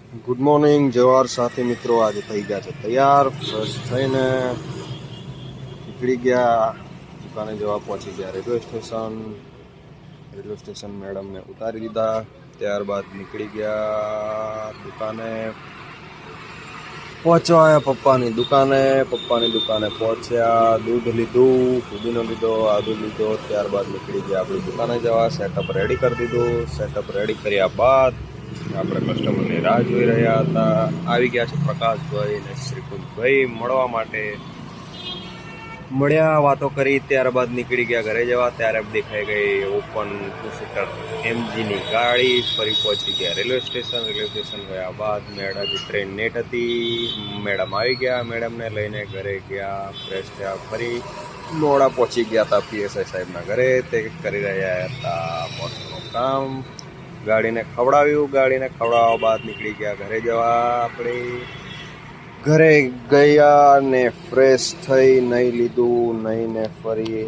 Good morning Jawahar સાથી મિત્રો, આજે થઈ ગયા છે તૈયાર, ફ્રેશ થઈને નીકળી ગયા દુકાને જવા. પહોંચી ગયા રેલવે સ્ટેશન મેડમને ઉતારી દીધા, ત્યારબાદ નીકળી ગયા દુકાને. પહોંચવા પપ્પાની દુકાને પહોંચ્યા, દૂધ લીધું, પુદીનો લીધો, આદુ લીધો, ત્યારબાદ નીકળી ગયા આપણી દુકાને જવા. સેટઅપ રેડી કરી દીધું. સેટઅપ રેડી કર્યા બાદ આપણે કસ્ટમરની રાહ જોઈ રહ્યા હતા. આવી ગયા છે પ્રકાશભાઈ અને શ્રીકુંજભાઈ મળવા માટે. મળ્યા, વાતો કરી, ત્યારબાદ નીકળી ગયા ઘરે જવા. ત્યારે દેખાઈ ગઈ ઓપન 2 સીટર MGની ગાડી. ફરી પહોંચી ગયા રેલવે સ્ટેશન ગયા બાદ મેળાની ટ્રેન નેટ હતી. મેડમ આવી ગયા, મેડમને લઈને ઘરે ગયા, ફ્રેશ થયા, ફરી મોડા પહોંચી ગયા હતા PSI સાહેબના ઘરે. તે કરી રહ્યા હતા પોસ્ટનું કામ. ગાડીને ખવડાવવા બાદ નીકળી ગયા ઘરે જવા. આપણે ઘરે ગયા ને ફ્રેશ થઈ, નહીં લીધું, નહીં ને ફરી